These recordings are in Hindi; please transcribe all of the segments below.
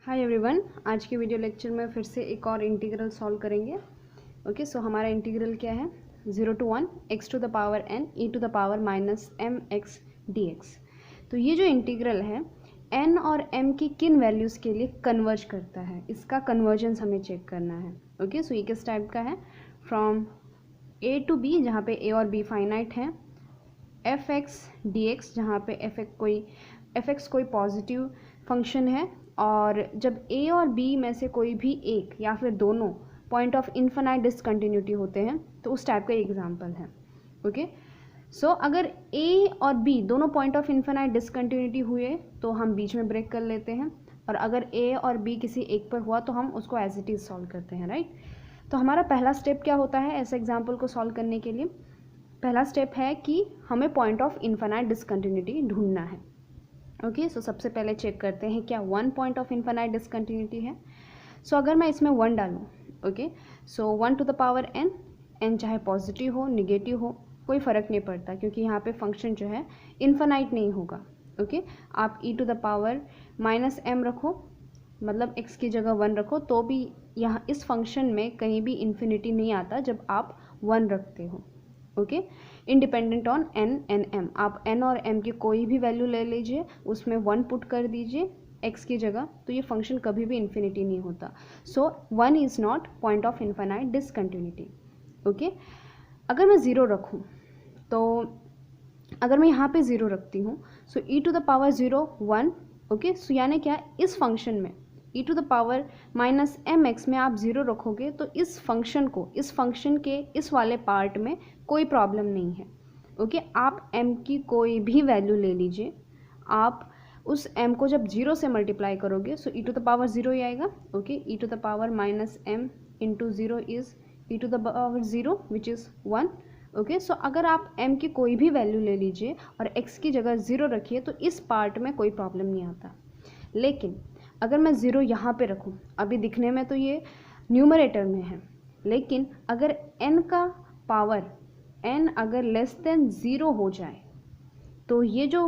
हाय एवरीवन, आज के वीडियो लेक्चर में फिर से एक और इंटीग्रल सॉल्व करेंगे। ओके, सो हमारा इंटीग्रल क्या है? 0 to 1 x to the power n e to the power minus m x dx। तो ये जो इंटीग्रल है n और m की किन वैल्यूज़ के लिए कन्वर्ज करता है, इसका कन्वर्जेंस हमें चेक करना है। ओके, सो ये किस टाइप का है? फ्रॉम a to b, जहाँ पे a और b फाइनाइट हैं, एफ एक्स डी एक्स, जहाँ पे एफ एक्स कोई पॉजिटिव फंक्शन है, और जब a और b में से कोई भी एक या फिर दोनों पॉइंट ऑफ इन्फिनाइट डिसकंटिन्यूटी होते हैं तो उस टाइप का एग्जाम्पल है। ओके, सो अगर a और b दोनों पॉइंट ऑफ इन्फिनाइट डिसकंटिन्यूटी हुए तो हम बीच में ब्रेक कर लेते हैं, और अगर a और b किसी एक पर हुआ तो हम उसको एज इट इज सॉल्व करते हैं, राइट। तो हमारा पहला स्टेप क्या होता है ऐसे एग्जाम्पल को सॉल्व करने के लिए? पहला स्टेप है कि हमें पॉइंट ऑफ इन्फिनाइट डिसकंटिन्यूटी ढूंढना है। ओके, सो सबसे पहले चेक करते हैं क्या 1 पॉइंट ऑफ इन्फिनाइट डिसकंटिन्यूटी है। सो अगर मैं इसमें 1 डालूँ, okay, so 1 to the power n, n चाहे पॉजिटिव हो निगेटिव हो कोई फ़र्क नहीं पड़ता, क्योंकि यहाँ पे फंक्शन जो है इन्फिनाइट नहीं होगा। ओके, आप e to the power minus m रखो, मतलब x की जगह 1 रखो, तो भी यहाँ इस फंक्शन में कहीं भी इन्फिनिटी नहीं आता जब आप 1 रखते हो। Okay, independent on n and m, आप n और m की कोई भी वैल्यू ले लीजिए, उसमें 1 पुट कर दीजिए x की जगह, तो ये फंक्शन कभी भी इन्फिनिटी नहीं होता। सो 1 is not point of infinite discontinuity. Okay, अगर मैं 0 रखूँ, तो अगर मैं यहाँ पे 0 रखती हूँ, so e to the power 0 1। Okay, so यानी क्या, इस फंक्शन में e to the power minus m x में आप 0 रखोगे तो इस फंक्शन के इस वाले पार्ट में कोई प्रॉब्लम नहीं है। ओके, आप m की कोई भी वैल्यू ले लीजिए, आप उस m को जब 0 से मल्टीप्लाई करोगे so e to the power 0 ही आएगा। Okay, e to the power minus m into 0 is e to the power 0 which is 1। Okay, so अगर आप m की कोई भी वैल्यू ले लीजिए और x की जगह 0 रखिए तो इस पार्ट में कोई प्रॉब्लम नहीं आता। लेकिन अगर मैं 0 यहाँ पे रखूँ, अभी दिखने में तो ये न्यूमरेटर में है, लेकिन अगर n का पावर n अगर लेस देन 0 हो जाए तो ये जो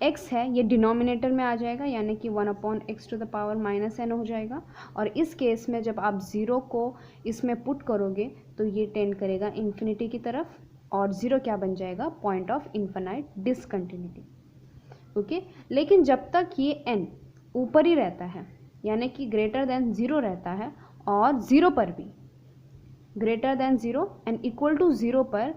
x है ये डिनोमिनेटर में आ जाएगा, यानी कि 1/x to the power minus n हो जाएगा। और इस केस में जब आप 0 को इसमें पुट करोगे तो ये टेंड करेगा इन्फिनिटी की तरफ, और 0 क्या बन जाएगा? Point of infinite discontinuity. Okay, लेकिन जब तक ये n ऊपर ही रहता है, यानी कि ग्रेटर देन 0 रहता है, और 0 पर भी greater than 0 and equal to 0 पर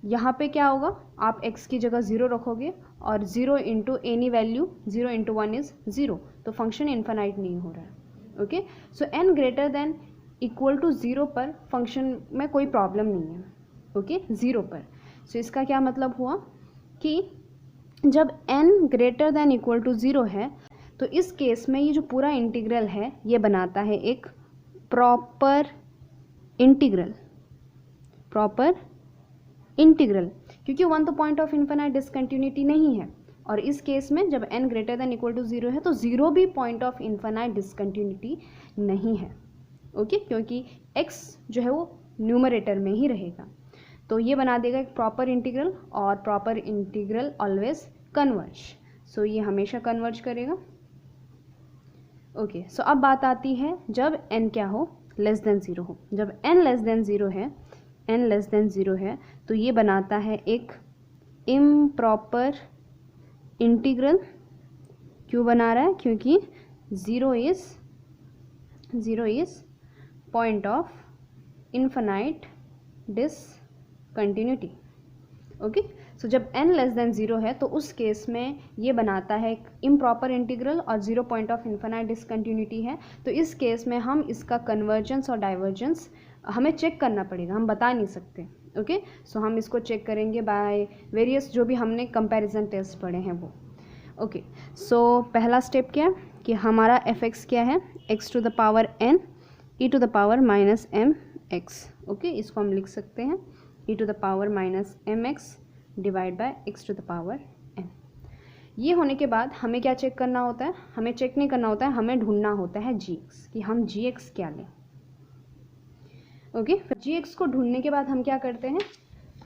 यहाँ पे क्या होगा, आप x की जगह 0 रखोगे और 0 into any value, 0 into 1 is 0, तो फंक्शन इन्फिनाइट नहीं हो रहा है। Okay, so n greater than equal to 0 पर फंक्शन में कोई प्रॉब्लम नहीं है। ओके, 0 पर। सो इसका क्या मतलब हुआ कि जब n greater than equal to 0 है तो इस केस में ये जो पूरा इंटीग्रल है ये बनाता है एक प्रॉपर इंटीग्रल, क्योंकि 1 तो पॉइंट ऑफ इन्फिनाइट डिसकंटिन्यूटी नहीं है, और इस केस में जब n greater than equal to 0 है तो 0 भी पॉइंट ऑफ इन्फिनाइट डिसकंटिन्यूटी नहीं है। ओके, क्योंकि x जो है वो न्यूमरेटर में ही रहेगा, तो ये बना देगा एक प्रॉपर इंटीग्रल, और प्रॉपर इंटीग्रल ऑलवेज कन्वर्ज, सो ये हमेशा कन्वर्ज करेगा। ओके, सो अब बात आती है जब n क्या हो, लेस देन 0 हो। जब n लेस देन 0 है तो ये बनाता है एक इम्प्रॉपर इंटीग्रल। क्यों बना रहा है? क्योंकि 0 is point of infinite discontinuity. Okay, so जब n लेस देन 0 है तो उस केस में ये बनाता है एक इम्प्रॉपर इंटीग्रल, और 0 पॉइंट ऑफ इन्फिनाइट डिसकंटिन्यूटी है, तो इस केस में हम इसका कन्वर्जेंस और डाइवर्जेंस हमें चेक करना पड़ेगा, हम बता नहीं सकते। ओके, सो हम इसको चेक करेंगे बाय वेरियस जो भी हमने कंपैरिजन टेस्ट पढ़े हैं वो। ओके, सो पहला स्टेप क्या है कि हमारा f(x) क्या है, x to the power n e to the power minus m x। Okay, इसको हम लिख सकते हैं e to the power minus m x divide by x to the power n। ये होने के बाद हमें क्या चेक करना होता है? हमें चेक नहीं करना होता है, हमें ढूंढना होता है gx, कि हम gx क्या लें। ओके, फिर gx को ढूंढने के बाद हम क्या करते हैं?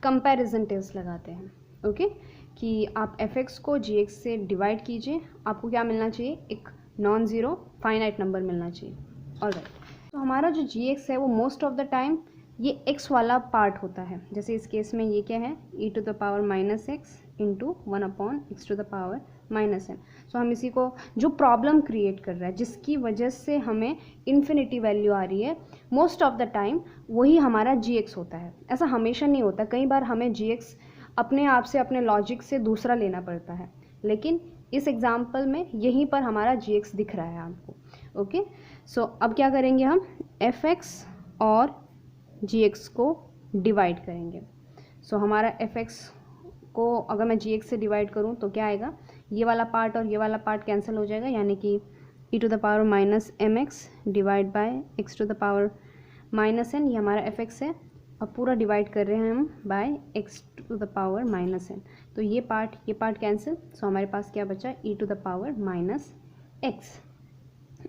कंपैरिजन टेस्ट लगाते हैं। ओके, कि आप fx को gx से डिवाइड कीजिए, आपको क्या मिलना चाहिए? एक नॉन ज़ीरो फाइनाइट नंबर मिलना चाहिए। ऑलराइट, तो हमारा जो जी एक्स है वो मोस्ट ऑफ द टाइम ये एक्स वाला पार्ट होता है। जैसे इस केस में ये क्या है, e to the power minus x into 1/x to the power minus n. So हम इसी को जो प्रॉब्लम क्रिएट कर रहा है जिसकी वजह से हमें इन्फिनिटी वैल्यू आ रही है, मोस्ट ऑफ द टाइम वही हमारा जी एक्स होता है। ऐसा हमेशा नहीं होता, कई बार हमें जी एक्स अपने आप से अपने लॉजिक से दूसरा लेना पड़ता है, लेकिन इस एग्जाम्पल में यहीं पर हमारा जी एक्स दिख रहा है आपको। ओके, सो अब क्या करेंगे, हम एफ एक्स और जी एक्स को डिवाइड करेंगे। सो हमारा एफ एक्स को अगर मैं जी एक्स से डिवाइड करूँ तो क्या आएगा, ये वाला पार्ट और ये वाला पार्ट कैंसिल हो जाएगा, यानी कि e to the power minus m x divide by x to the power minus n, ये हमारा एफ एक्स है। अब पूरा डिवाइड कर रहे हैं हम by x to the power minus n, तो ये पार्ट कैंसिल। सो हमारे पास क्या बचा, e to the power minus x.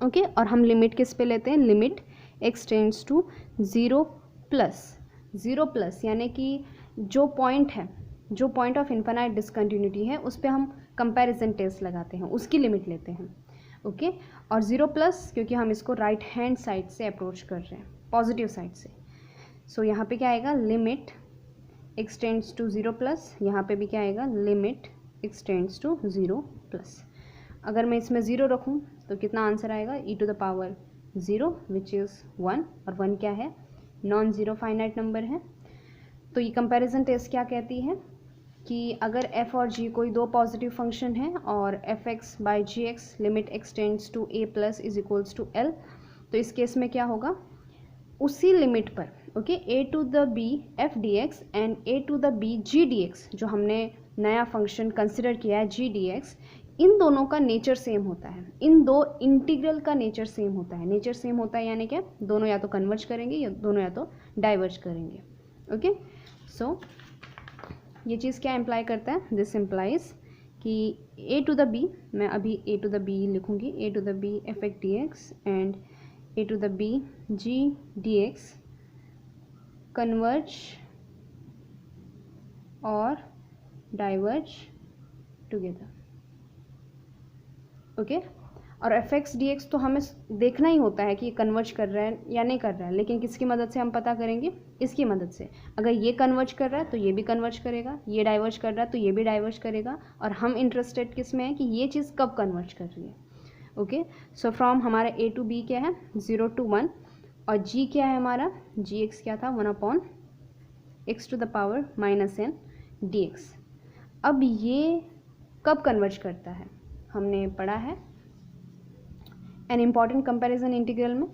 Okay, और हम लिमिट किस पे लेते हैं, limit x tends to zero plus, यानी कि जो पॉइंट है, जो पॉइंट ऑफ इन्फिनाइट डिसकंटिन्यूटी है उस पर हम कंपैरिजन टेस्ट लगाते हैं, उसकी लिमिट लेते हैं। ओके, और ज़ीरो प्लस क्योंकि हम इसको राइट हैंड साइड से अप्रोच कर रहे हैं, पॉजिटिव साइड से। सो यहाँ पे क्या आएगा, limit x tends to zero plus, यहाँ पे भी क्या आएगा, limit x tends to zero plus. अगर मैं इसमें ज़ीरो रखूँ तो कितना आंसर आएगा, e to the power zero which is 1, और 1 क्या है, नॉन ज़ीरो फाइनाइट नंबर है। तो ये कंपैरिजन टेस्ट क्या कहती है कि अगर f और g कोई दो पॉजिटिव फंक्शन है और f x by g x limit x tends to a plus is equals to l, तो इस केस में क्या होगा, उसी लिमिट पर okay a to the b f d x and a to the b g d x, जो हमने नया फंक्शन कंसिडर किया है g डी एक्स, इन दोनों का नेचर सेम होता है, इन दो इंटीग्रल का नेचर सेम होता है। नेचर सेम होता है यानी क्या, दोनों या तो कन्वर्ज करेंगे या दोनों या तो डाइवर्ज करेंगे। ओके, सो ये चीज़ क्या इम्प्लाई करता है, दिस इम्प्लाइज कि a टू द b, मैं अभी a टू द b लिखूँगी, a to the b f x d x and a to the b g d x converge और डाइवर्ज टुगेदर। ओके, और एफ एक्स डी एक्स तो हमें देखना ही होता है कि ये कन्वर्ज कर रहा है या नहीं कर रहा है, लेकिन किसकी मदद से हम पता करेंगे, इसकी मदद से। अगर ये कन्वर्ज कर रहा है तो ये भी कन्वर्ज करेगा, ये डाइवर्ज कर रहा है तो ये भी डाइवर्ज करेगा, और हम इंटरेस्टेड किस में है कि ये चीज़ कब कन्वर्ज कर रही है। ओके, सो फ्रॉम हमारा ए टू बी क्या है, 0 to 1, और जी क्या है हमारा, जी एक्स क्या था, 1/x to the power minus n d x. अब ये कब कन्वर्ज करता है, हमने पढ़ा है एन इम्पॉर्टेंट कंपैरिजन इंटीग्रल में,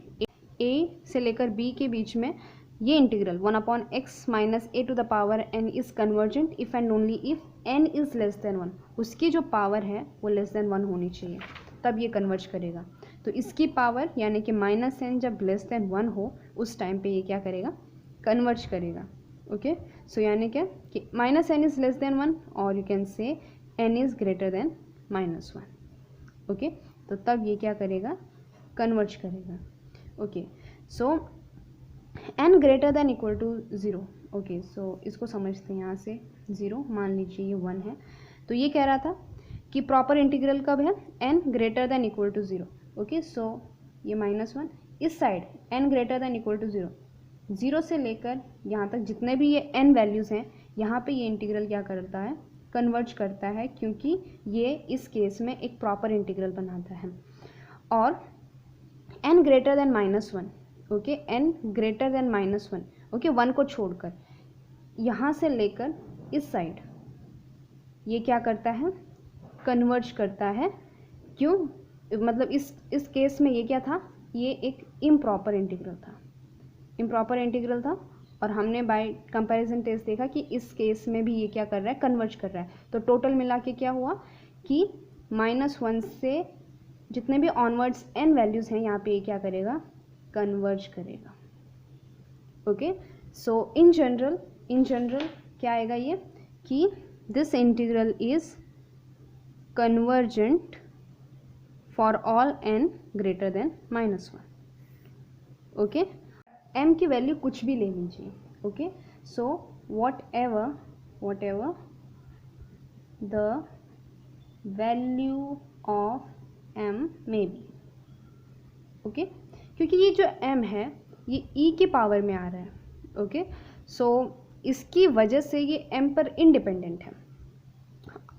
a से लेकर b के बीच में ये integral 1/x minus a to the power n is convergent if and only if n is less than 1, उसकी जो पावर है वो लेस देन 1 होनी चाहिए, तब ये कन्वर्ज करेगा। तो इसकी पावर यानी कि माइनस n जब लेस देन 1 हो उस टाइम पे ये क्या करेगा, कन्वर्ज करेगा। ओके, सो यानी क्या कि minus n is less than 1 और you can say n is greater than -1। Okay, तो तब ये क्या करेगा, कन्वर्ज करेगा। Okay, so n greater than equal to 0। Okay, so इसको समझते हैं, यहाँ से 0 मान लीजिए ये 1 है, तो ये कह रहा था कि प्रॉपर इंटीग्रल कब है, n greater than equal to 0। Okay, so ये -1 इस side n greater than equal to 0, 0 से लेकर यहाँ तक जितने भी ये n वैल्यूज़ हैं, यहाँ पे ये इंटीग्रल क्या करता है, कन्वर्ज करता है, क्योंकि ये इस केस में एक प्रॉपर इंटीग्रल बनाता है। और n greater than -1, okay, n greater than -1, okay, 1 को छोड़कर यहाँ से लेकर इस साइड ये क्या करता है, कन्वर्ज करता है। क्यों, मतलब इस केस में ये क्या था, ये एक इम्प्रॉपर इंटीग्रल था, और हमने बाय कंपैरिजन टेस्ट देखा कि इस केस में भी ये क्या कर रहा है, कन्वर्ज कर रहा है। तो टोटल मिला के क्या हुआ कि -1 से जितने भी ऑनवर्ड्स n वैल्यूज़ हैं यहाँ पे ये क्या करेगा, कन्वर्ज करेगा। ओके, सो इन जनरल क्या आएगा ये कि this integral is convergent for all n greater than -1। Okay, m की वैल्यू कुछ भी ले लीजिए। Okay, so what ever the value of m में भी, ओके क्योंकि ये जो m है ये e के पावर में आ रहा है, ओके सो इसकी वजह से ये m पर इंडिपेंडेंट है,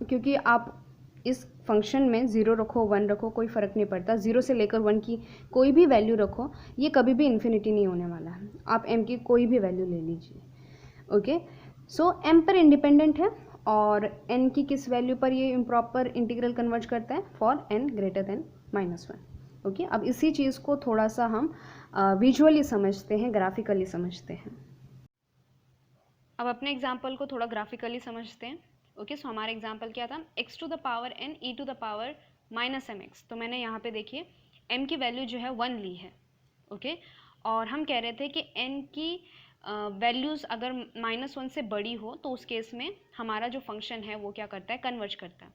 क्योंकि आप इस फंक्शन में 0 रखो 1 रखो कोई फ़र्क नहीं पड़ता, 0 से लेकर 1 की कोई भी वैल्यू रखो ये कभी भी इन्फिनिटी नहीं होने वाला है, आप m की कोई भी वैल्यू ले लीजिए, ओके सो m पर इंडिपेंडेंट है और n की किस वैल्यू पर ये इम्प्रॉपर इंटीग्रल कन्वर्ज करता है, for n greater than -1, okay अब इसी चीज़ को थोड़ा सा हम विजुअली समझते हैं, ग्राफिकली समझते हैं। अब अपने एग्जाम्पल को थोड़ा ग्राफिकली समझते हैं, ओके सो हमारा एग्जाम्पल क्या था, x to the power n e to the power -mx, तो मैंने यहाँ पे देखिए m की वैल्यू जो है 1 ली है, ओके और हम कह रहे थे कि n की वैल्यूज़ अगर -1 से बड़ी हो तो उस केस में हमारा जो फंक्शन है वो क्या करता है, कन्वर्ज करता है।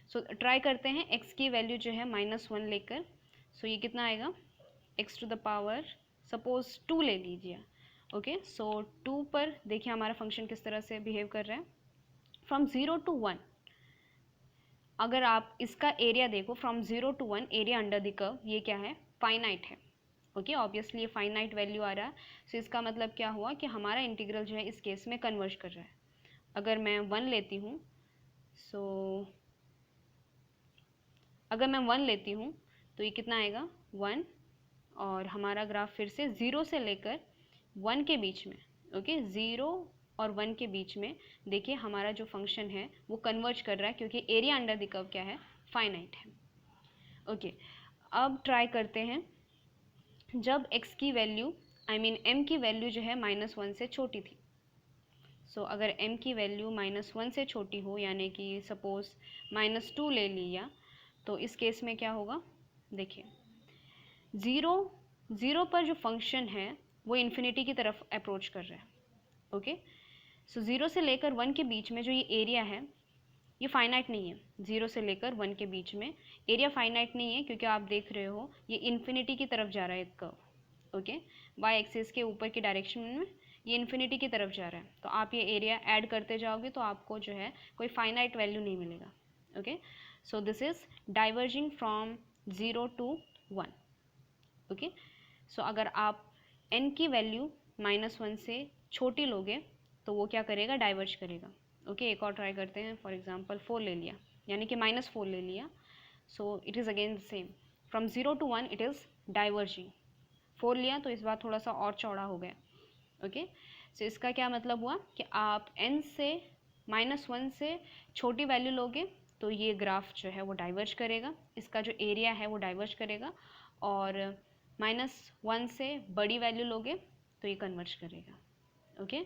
सो ट्राई करते हैं x की वैल्यू जो है -1 लेकर, सो ये कितना आएगा, x to the power suppose 2 ले लीजिए, ओके सो 2 पर देखिए हमारा फंक्शन किस तरह से बिहेव कर रहा है, फ्रॉम 0 टू 1, अगर आप इसका एरिया देखो from 0 to 1 area under the curve ये क्या है, फाइनाइट है, ओके ऑब्वियसली ये फाइनाइट वैल्यू आ रहा है, सो इसका मतलब क्या हुआ कि हमारा इंटीग्रल जो है इस केस में कन्वर्ज कर रहा है। अगर मैं 1 लेती हूँ, सो अगर मैं 1 लेती हूँ तो ये कितना आएगा 1, और हमारा ग्राफ फिर से 0 से लेकर 1 के बीच में, ओके 0 और 1 के बीच में देखिए हमारा जो फंक्शन है वो कन्वर्ज कर रहा है, क्योंकि एरिया अंडर द कर्व क्या है, फाइनाइट है, ओके अब ट्राई करते हैं जब x की वैल्यू m की वैल्यू जो है -1 से छोटी थी, सो अगर m की वैल्यू -1 से छोटी हो यानी कि सपोज -2 ले लिया, तो इस केस में क्या होगा, देखिए 0 पर जो फंक्शन है वो इन्फिनिटी की तरफ अप्रोच कर रहा है, ओके सो 0 से लेकर 1 के बीच में जो ये एरिया है ये फाइनाइट नहीं है, 0 से लेकर 1 के बीच में एरिया फाइनाइट नहीं है, क्योंकि आप देख रहे हो ये इन्फिनिटी की तरफ जा रहा है कर्व, ओके वाई एक्सिस के ऊपर की डायरेक्शन में ये इन्फिनिटी की तरफ जा रहा है, तो आप ये एरिया ऐड करते जाओगे तो आपको जो है कोई फाइनाइट वैल्यू नहीं मिलेगा, okay so this is diverging from 0 to 1, okay so अगर आप n की वैल्यू -1 से छोटी लोगे तो वो क्या करेगा, डाइवर्ज करेगा, ओके एक और ट्राई करते हैं, फॉर एग्जांपल 4 ले लिया यानी कि -4 ले लिया, so it is again the same, from 0 to 1 it is diverging, 4 लिया तो इस बार थोड़ा सा और चौड़ा हो गया, ओके सो इसका क्या मतलब हुआ कि आप n से -1 से छोटी वैल्यू लोगे तो ये ग्राफ जो है वो डाइवर्ज करेगा, इसका जो एरिया है वो डाइवर्ज करेगा, और -1 से बड़ी वैल्यू लोगे तो ये कन्वर्ज करेगा, ओके